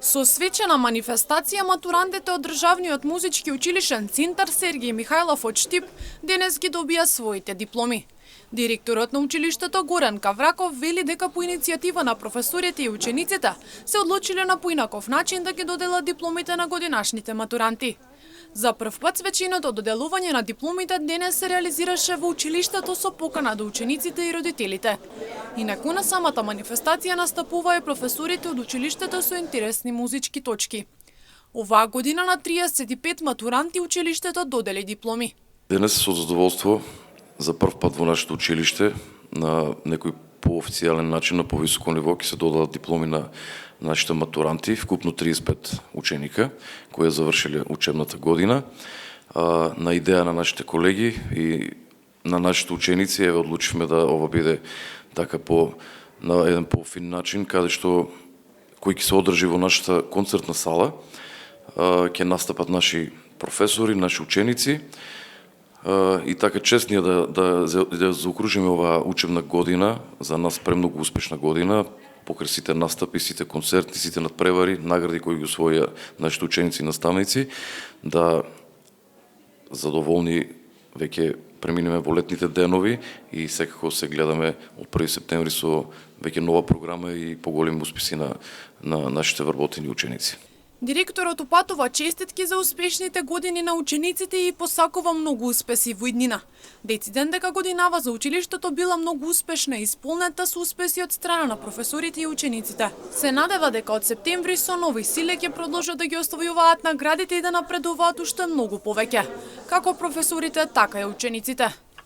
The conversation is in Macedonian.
Со свечена манифестација матурантите од Државниот музички училишен центар Сергеј Михајлов од Штип денес ги добија своите дипломи. Директорот на училиштето Горан Кавраков вели дека по иницијатива на професорите и учениците се одлучиле на поинаков начин да ги доделат дипломите на годинашните матуранти. За прв пат свеченото доделување на дипломите денес се реализираше во училиштето со покана до учениците и родителите. Инаку на самата манифестација настапува и професорите од училиштето со интересни музички точки. Оваа година на 35 матуранти училиштето додели дипломи. Денес со задоволство за прв пат во нашето училиште на некој поофицијален начин на повисоко ниво ќе се додадат дипломи на нашите матуранти, вкупно 35 ученика кои завршиле учебната година. На идеја на нашите колеги и на нашите ученици одлучивме да ова биде така на еден пофин начин, каде што кој ќе се одржи во нашата концертна сала, ќе настапат наши професори, наши ученици, и така чест ние да заокружиме оваа учебна година, за нас премногу успешна година, покрај сите настапи, сите концерти, сите надпревари, награди кои ги усвоија нашите ученици и наставници, да задоволни веќе преминеме во летните денови и секако се гледаме од 1 септември со веќе нова програма и поголеми успеси на нашите вработени ученици. Директорот упатува честитки за успешните години на учениците и посакува многу успеси во иднина. Дециден дека годинава за училиштето била многу успешна и исполнета со успеси од страна на професорите и учениците. Се надева дека од септември со нови сили ќе продолжат да ги оствојуваат наградите и да напредуваат уште многу повеќе, како професорите, така и учениците.